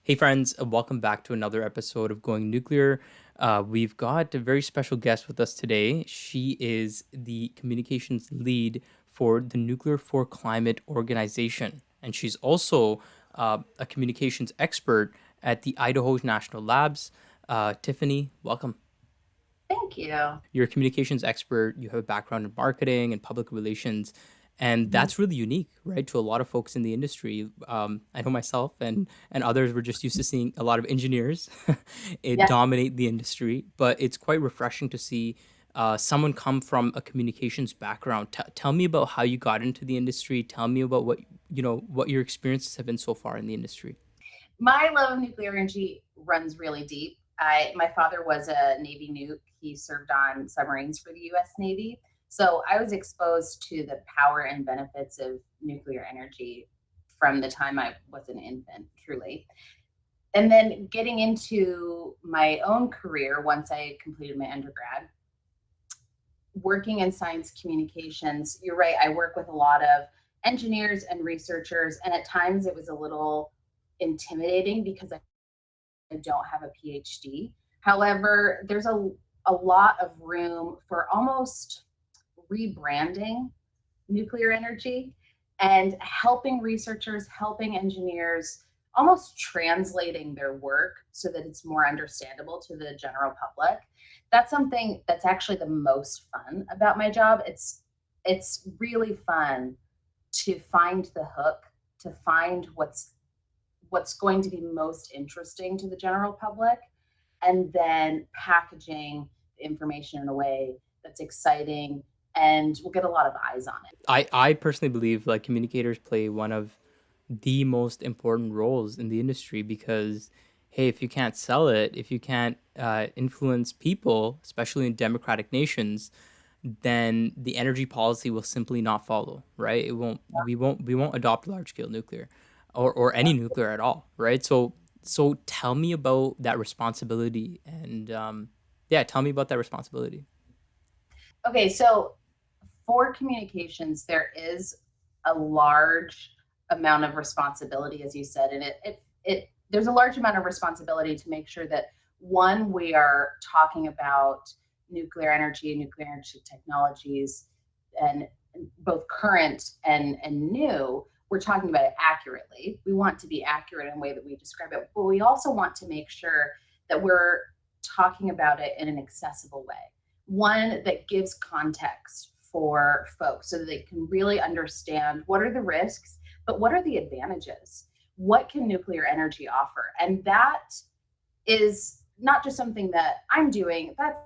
Hey, friends, welcome back to another episode of Going Nuclear. We've got a very special guest with us today. She is the communications lead for the Nuclear for Climate organization, and she's also a communications expert at the Idaho National Labs. Tiffany, welcome. Thank you. You're a communications expert, you have a background in marketing and public relations, and Mhm. that's really unique, right, to a lot of folks in the industry. I know myself and others were just used to seeing a lot of engineers it Yeah. dominate the industry, but it's quite refreshing to see someone come from a communications background. Tell me about how you got into the industry. Tell me about what your experiences have been so far in the industry. My love of nuclear energy runs really deep. My father was a Navy nuke. He served on submarines for the US Navy. So I was exposed to the power and benefits of nuclear energy from the time I was an infant, truly. And then getting into my own career once I completed my undergrad, working in science communications, you're right. I work with a lot of engineers and researchers, and at times it was a little intimidating because I don't have a PhD. However, there's a lot of room for almost rebranding nuclear energy and helping researchers, helping engineers, almost translating their work so that it's more understandable to the general public. That's something that's actually the most fun about my job. It's really fun to find the hook, to find what's going to be most interesting to the general public, and then packaging the information in a way that's exciting and will get a lot of eyes on it. I personally believe like communicators play one of the most important roles in the industry because hey, if you can't sell it, if you can't influence people, especially in democratic nations, then the energy policy will simply not follow, right? We won't adopt large scale nuclear or any nuclear at all, right? So tell me about that responsibility and yeah, tell me about that responsibility. Okay, so for communications, there is a large amount of responsibility, as you said, and it there's a large amount of responsibility to make sure that one, we are talking about nuclear energy technologies, and both current and new. We're talking about it accurately. We want to be accurate in the way that we describe it, but we also want to make sure that we're talking about it in an accessible way, one that gives context for folks so that they can really understand what are the risks, but what are the advantages? What can nuclear energy offer? And that is not just something that I'm doing, that's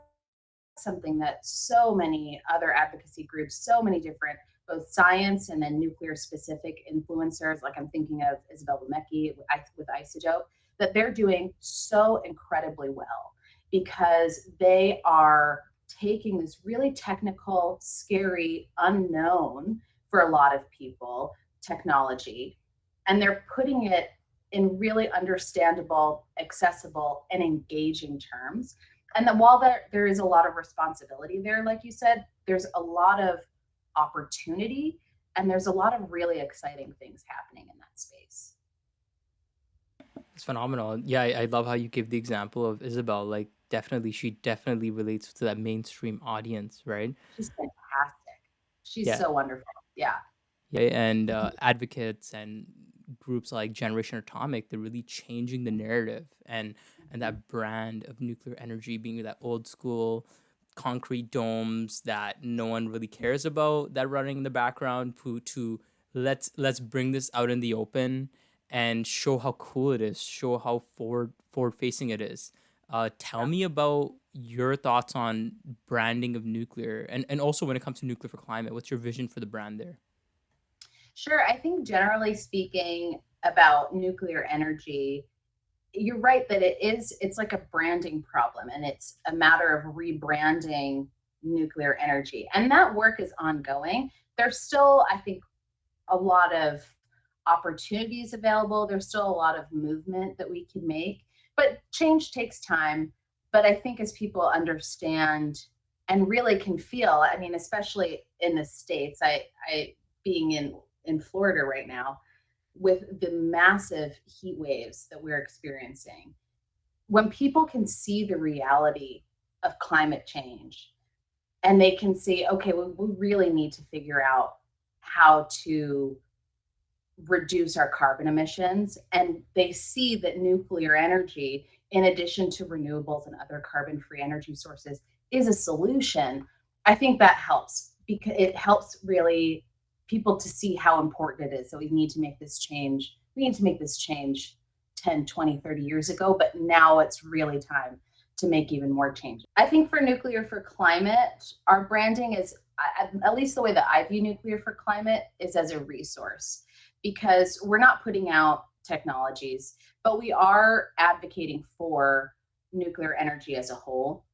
something that so many other advocacy groups, so many different, both science and then nuclear specific influencers, like I'm thinking of Isabel Bemecki with Isotope, that they're doing so incredibly well because they are taking this really technical, scary, unknown for a lot of people technology, and they're putting it in really understandable, accessible, and engaging terms. And then while there is a lot of responsibility there, like you said, there's a lot of opportunity and there's a lot of really exciting things happening in that space. It's phenomenal. Yeah, I love how you give the example of Isabel. Like, definitely, she definitely relates to that mainstream audience, right? She's fantastic. She's Yeah, so wonderful. Yeah. yeah, and advocates and groups like Generation Atomic, they're really changing the narrative and that brand of nuclear energy being that old school concrete domes that no one really cares about that running in the background to let's bring this out in the open and show how cool it is, show how forward facing it is. Tell me about your thoughts on branding of nuclear and also when it comes to nuclear for climate. What's your vision for the brand there? Sure. I think generally speaking about nuclear energy, you're right that it's like a branding problem and it's a matter of rebranding nuclear energy. And that work is ongoing. There's still, I think, a lot of opportunities available. There's still a lot of movement that we can make, but change takes time. But I think as people understand and really can feel, I mean, especially in the States, I being in Florida right now, with the massive heat waves that we're experiencing, when people can see the reality of climate change and they can see, okay, we really need to figure out how to reduce our carbon emissions, and they see that nuclear energy, in addition to renewables and other carbon-free energy sources, is a solution. I think that helps because it helps really people to see how important it is. So we need to make this change. We need to make this change 10, 20, 30 years ago, but now it's really time to make even more change. I think for nuclear for climate, our branding is, at least the way that I view nuclear for climate, is as a resource, because we're not putting out technologies, but we are advocating for nuclear energy as a whole.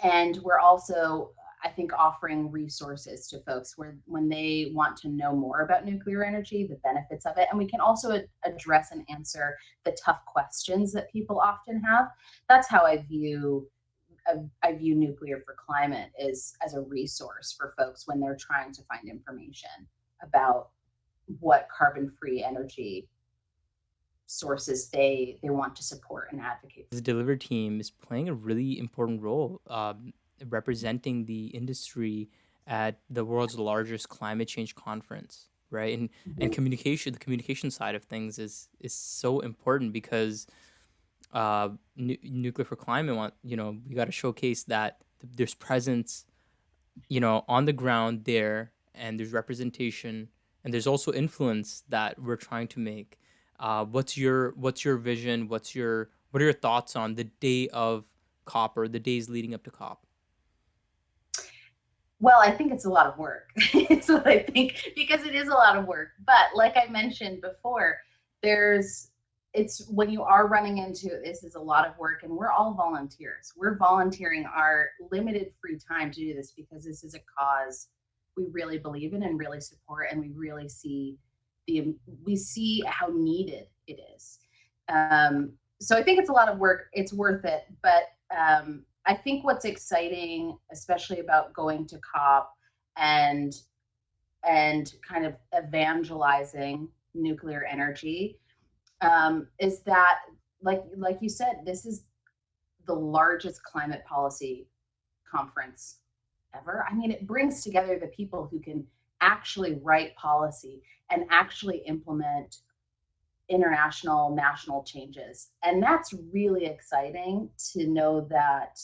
And we're also, I think, offering resources to folks where when they want to know more about nuclear energy, the benefits of it. And we can also address and answer the tough questions that people often have. That's how I view nuclear for climate is as a resource for folks when they're trying to find information about what carbon-free energy sources they want to support and advocate The for. delivery team is playing a really important role, representing the industry at the world's largest climate change conference, right? And Mhm. communication, the communication side of things is so important because nuclear for climate want, we got to showcase that there's presence, on the ground there, and there's representation, and there's also influence that we're trying to make. What's your vision? What are your thoughts on the day of COP or the days leading up to COP? Well, I think it's a lot of work. It's what I think because it is a lot of work. But like I mentioned before, there's it's when you are running into this is a lot of work, and we're all volunteers. We're volunteering our limited free time to do this because this is a cause we really believe in and really support, and we really see the we see how needed it is. So I think it's a lot of work. It's worth it, but I think what's exciting, especially about going to COP and kind of evangelizing nuclear energy, is that like you said, this is the largest climate policy conference ever. I mean, it brings together the people who can actually write policy and actually implement international, national changes. And that's really exciting to know that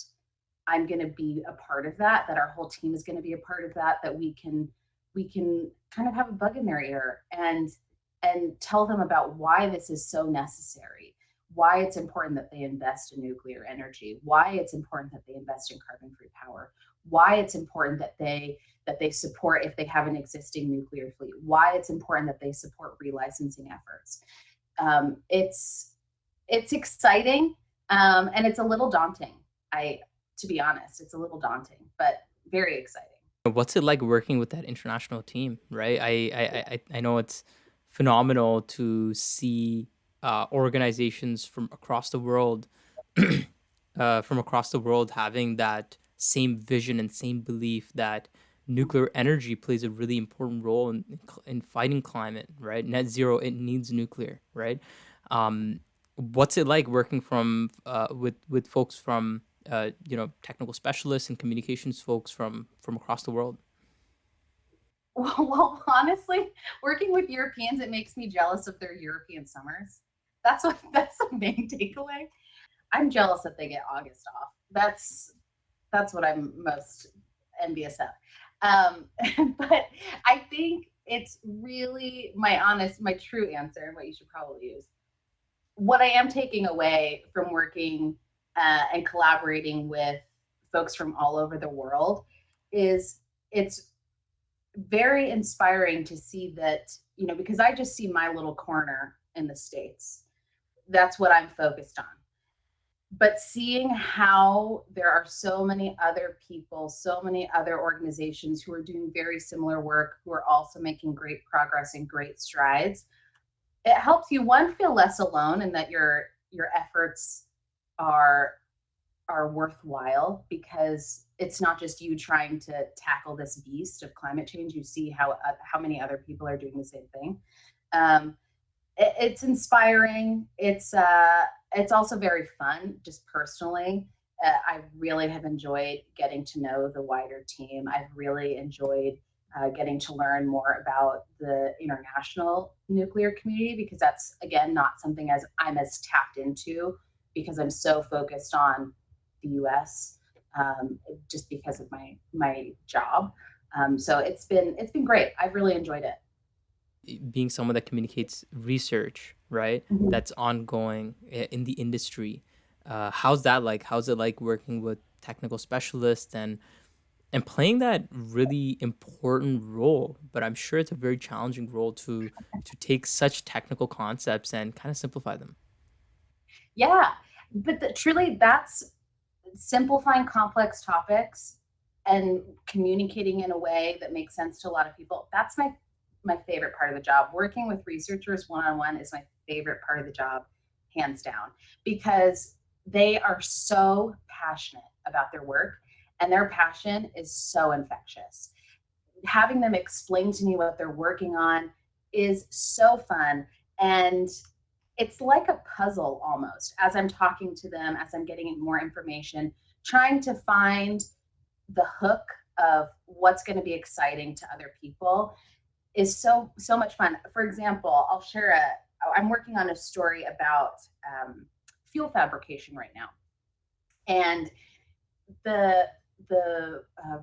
I'm going to be a part of that, that our whole team is going to be a part of that, that we can kind of have a bug in their ear and tell them about why this is so necessary, why it's important that they invest in nuclear energy, why it's important that they invest in carbon-free power, why it's important that they support if they have an existing nuclear fleet, why it's important that they support relicensing efforts. It's exciting, and it's a little daunting. I To be honest, it's a little daunting, but very exciting. What's it like working with that international team, right? I know it's phenomenal to see organizations from across the world having that same vision and same belief that nuclear energy plays a really important role in fighting climate, right? Net zero, it needs nuclear, right? Um, what's it like working with folks from technical specialists and communications folks from across the world? Well, honestly, working with Europeans, it makes me jealous of their European summers. That's the main takeaway. I'm jealous that they get August off. That's what I'm most envious of. But I think it's really my true answer, and what you should probably use. What I am taking away from working and collaborating with folks from all over the world is it's very inspiring to see that, because I just see my little corner in the States. That's what I'm focused on. But seeing how there are so many other people, so many other organizations who are doing very similar work, who are also making great progress and great strides, it helps you one feel less alone and that your efforts are worthwhile because it's not just you trying to tackle this beast of climate change. You see how many other people are doing the same thing. Um, It's inspiring. It's also very fun, just personally. I really have enjoyed getting to know the wider team. I've really enjoyed getting to learn more about the international nuclear community, because that's again not something as I'm as tapped into, because I'm so focused on the U.S. Just because of my job. So it's been great. I've really enjoyed it. Being someone that communicates research, right? Mhm. That's ongoing in the industry. How's that like? How's it like working with technical specialists and playing that really important role? But I'm sure it's a very challenging role to take such technical concepts and kind of simplify them. Yeah, but truly, that's simplifying complex topics and communicating in a way that makes sense to a lot of people. That's my favorite part of the job. Working with researchers one on one is my favorite part of the job, hands down, because they are so passionate about their work, and their passion is so infectious. Having them explain to me what they're working on is so fun. And it's like a puzzle almost, as I'm talking to them, as I'm getting more information, trying to find the hook of what's going to be exciting to other people is so much fun. For example, I'm working on a story about fuel fabrication right now, and the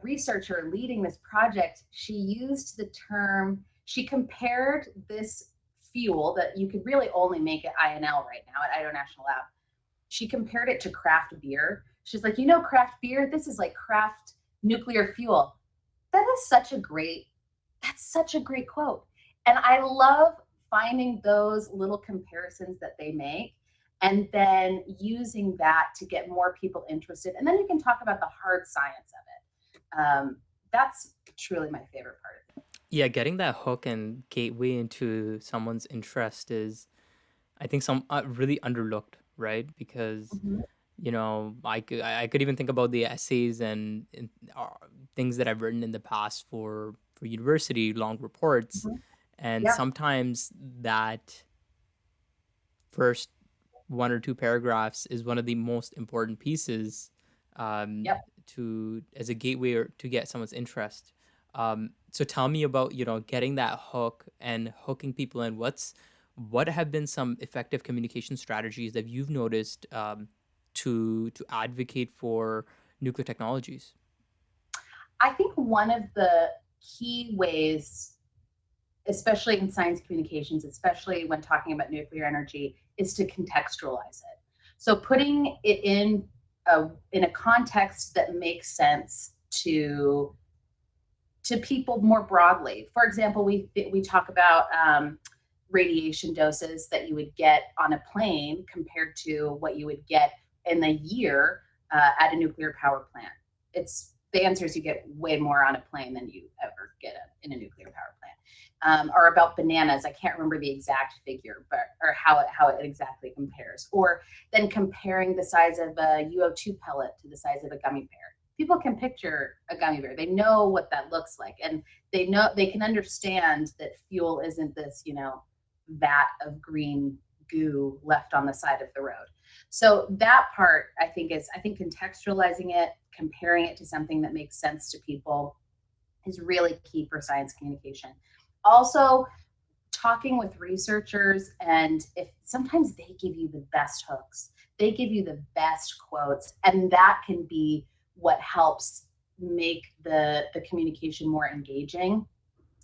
researcher leading this project, she used the term, she compared this fuel that you could really only make at INL right now at Idaho National Lab. She compared it to craft beer. She's like, craft beer, this is like craft nuclear fuel. That is such a great quote. And I love finding those little comparisons that they make, and then using that to get more people interested. And then you can talk about the hard science of it. That's truly my favorite part of it. Yeah, getting that hook and gateway into someone's interest is, I think, some really underlooked, right? Because Mhm, I could even think about the essays and things that I've written in the past for university, long reports, mhm. and Yep, sometimes that first one or two paragraphs is one of the most important pieces, um, yep. to as a gateway or to get someone's interest. So tell me about getting that hook and hooking people in. What have been some effective communication strategies that you've noticed, to advocate for nuclear technologies? I think one of the key ways, especially in science communications, especially when talking about nuclear energy, is to contextualize it. So putting it in a context that makes sense to people more broadly. For example, we talk about radiation doses that you would get on a plane compared to what you would get in a year at a nuclear power plant. It's the answer is you get way more on a plane than you ever get in a nuclear power plant. Or about bananas, I can't remember the exact figure, but or how it exactly compares. Or then comparing the size of a UO2 pellet to the size of a gummy bear. People can picture a gummy bear. They know what that looks like, and they can understand that fuel isn't this vat of green goo left on the side of the road. So that part I think contextualizing it, comparing it to something that makes sense to people is really key for science communication. Also, talking with researchers, and if sometimes they give you the best hooks, they give you the best quotes, and that can be what helps make the communication more engaging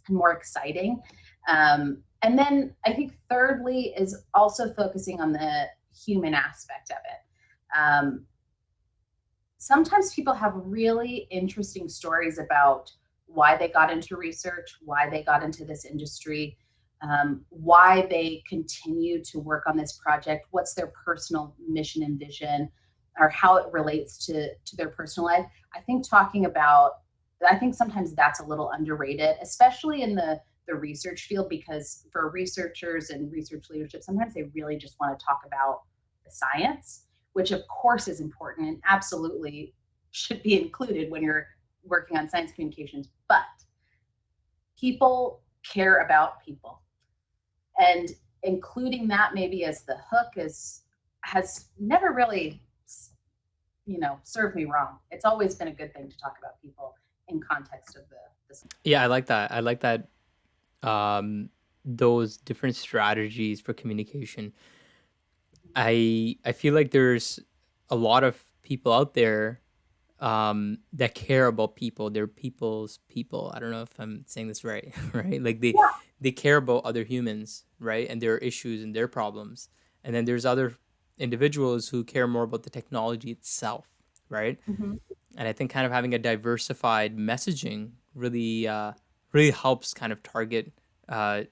and more exciting. And then I think thirdly is also focusing on the human aspect of it. Sometimes people have really interesting stories about why they got into research, why they got into this industry, why they continue to work on this project, what's their personal mission and vision, or how it relates to their personal life. I think sometimes that's a little underrated, especially in the research field, because for researchers and research leadership, sometimes they really just want to talk about the science, which of course is important and absolutely should be included when you're working on science communications. But people care about people. And including that maybe as the hook is has never really, served me wrong. It's always been a good thing to talk about people in context of the. Yeah, I like that. I like that. Um, those different strategies for communication. I feel like there's a lot of people out there that care about people. They're people's people. I don't know if I'm saying this right, right? Like Yeah. they care about other humans, right? And their issues and their problems. And then there's other individuals who care more about the technology itself, right? Mhm. And I think kind of having a diversified messaging really helps kind of uh,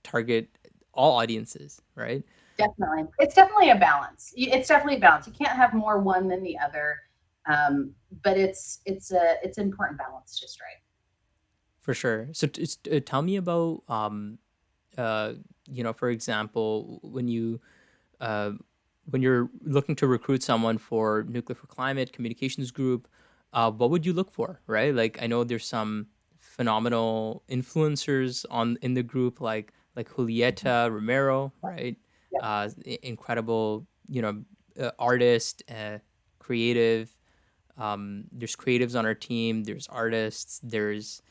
target all audiences, right? Definitely. It's definitely a balance. It's definitely a balance. You can't have more one than the other. But it's an important balance to strike. For sure. So tell me about uh, for example, uh, when you're looking to recruit someone for Nuclear for Climate communications group, what would you look for, right? Like I know there's some phenomenal influencers on in the group, like Julieta Romero, right? Yep. Incredible, artist, creative. There's creatives on our team. There's artists. There's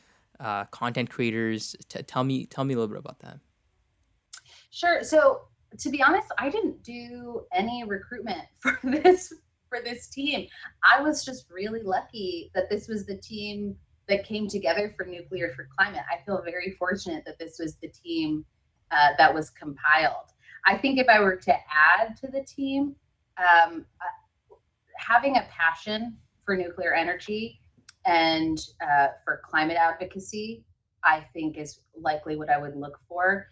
content creators. Tell me a little bit about that. Sure. So to be honest, I didn't do any recruitment for this team. I was just really lucky that this was the team that came together for Nuclear for Climate. I feel very fortunate that this was the team that was compiled. I think if I were to add to the team, having a passion for nuclear energy and for climate advocacy, I think is likely what I would look for.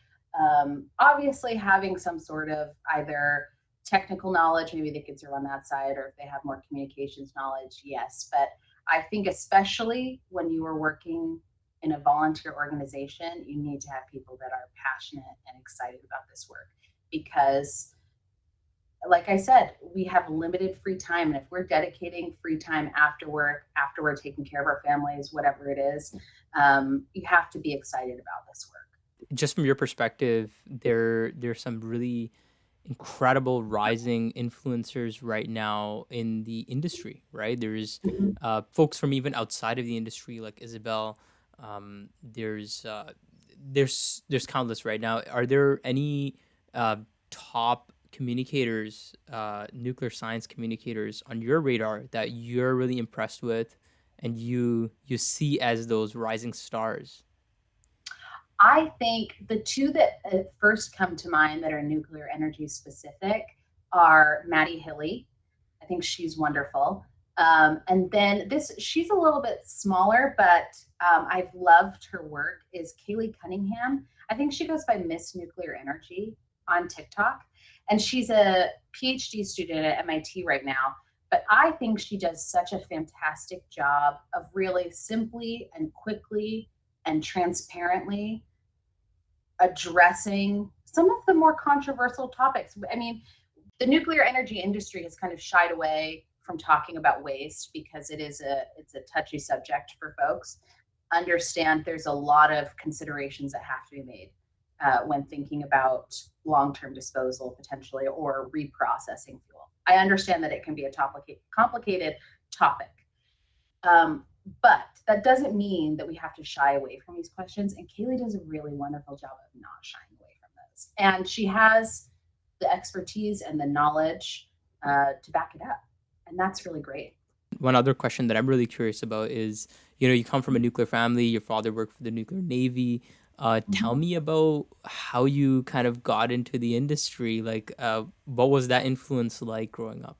Obviously, having some sort of either technical knowledge, maybe the kids are on that side, or if they have more communications knowledge, yes. But I think, especially when you are working in a volunteer organization, you need to have people that are passionate and excited about this work because like I said, we have limited free time. And if we're dedicating free time after work, after we're taking care of our families, whatever it is, you have to be excited about this work. Just from your perspective, there's some really incredible rising influencers right now in the industry, right? There's Mhm. folks from even outside of the industry like Isabel. There's countless right now. Are there any uh, top communicators, nuclear science communicators on your radar that you're really impressed with, and you see as those rising stars? I think the two that first come to mind that are nuclear energy specific are Maddie Hilly. I think she's wonderful. And then she's a little bit smaller, but I've loved her work, is Kaylee Cunningham. I think she goes by Miss Nuclear Energy on TikTok. And she's a PhD student at MIT right now. But I think she does such a fantastic job of really simply and quickly and transparently addressing some of the more controversial topics. I mean, the nuclear energy industry has kind of shied away from talking about waste because it's a touchy subject for folks. Understand there's a lot of considerations that have to be made when thinking about long-term disposal potentially or reprocessing fuel. I understand that it can be a complicated topic, but that doesn't mean that we have to shy away from these questions. And Kaylee does a really wonderful job of not shying away from those. And she has the expertise and the knowledge to back it up. And that's really great. One other question that I'm really curious about is, you come from a nuclear family, your father worked for the nuclear navy. Tell Mhm. me about how you kind of got into the industry. Like, what was that influence like growing up?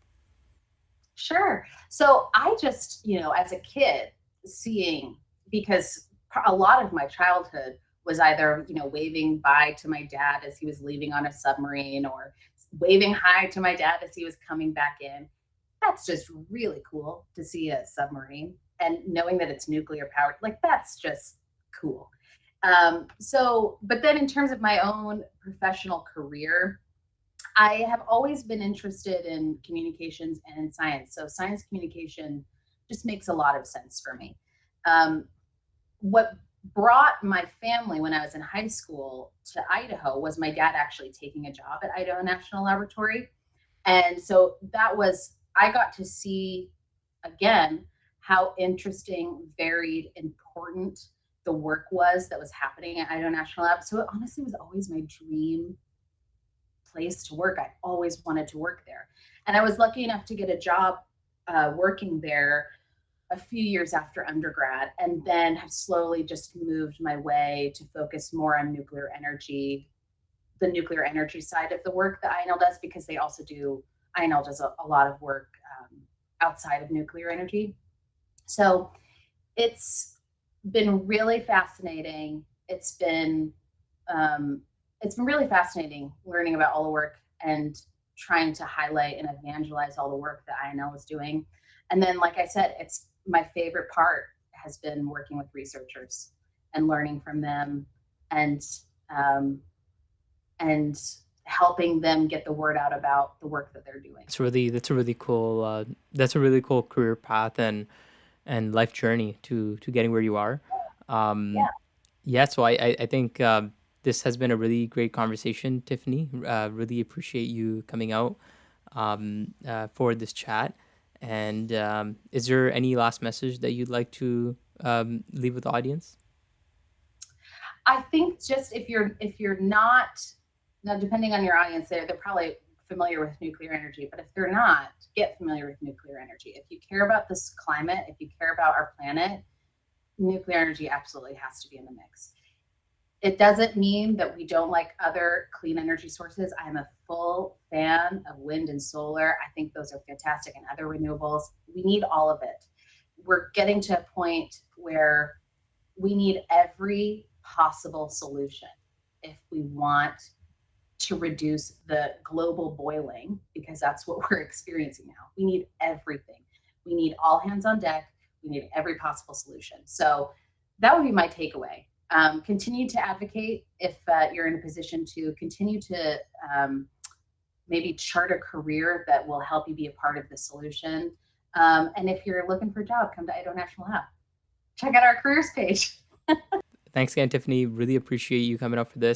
Sure. So I just, as a kid, seeing, because a lot of my childhood was either, waving bye to my dad as he was leaving on a submarine or waving hi to my dad as he was coming back in. That's just really cool to see a submarine and knowing that it's nuclear powered. Like, that's just cool. But then in terms of my own professional career, I have always been interested in communications and in science. So science communication just makes a lot of sense for me. Um, what brought my family when I was in high school to Idaho was my dad actually taking a job at Idaho National Laboratory. And so that was, I got to see again how interesting, varied, important the work was that was happening at Idaho National Lab. So it honestly was always my dream place to work. I always wanted to work there. And I was lucky enough to get a job working there a few years after undergrad, and then have slowly just moved my way to focus more on nuclear energy, the nuclear energy side of the work that INL does, because they also do, INL does a lot of work outside of nuclear energy. So it's been really fascinating. Um, it's been really fascinating learning about all the work and trying to highlight and evangelize all the work that INL is doing. And then, like I said, it's my favorite part has been working with researchers and learning from them, and um, and helping them get the word out about the work that they're doing. That's a really cool career path and life journey to getting where you are. Um, Yeah. yeah, so I think this has been a really great conversation, Tiffany. Really appreciate you coming out for this chat. And is there any last message that you'd like to leave with the audience? I think just if you're not, now depending on your audience, they're probably familiar with nuclear energy, but if they're not, get familiar with nuclear energy. If you care about this climate, if you care about our planet, nuclear energy absolutely has to be in the mix. It doesn't mean that we don't like other clean energy sources. I am a full fan of wind and solar. I think those are fantastic, and other renewables. We need all of it. We're getting to a point where we need every possible solution if we want to reduce the global boiling, because that's what we're experiencing now. We need everything. We need all hands on deck. We need every possible solution. So that would be my takeaway. Continue to advocate if you're in a position to continue to maybe chart a career that will help you be a part of the solution. And if you're looking for a job, come to Idaho National Lab. Check out our careers page. Thanks again, Tiffany. Really appreciate you coming up for this.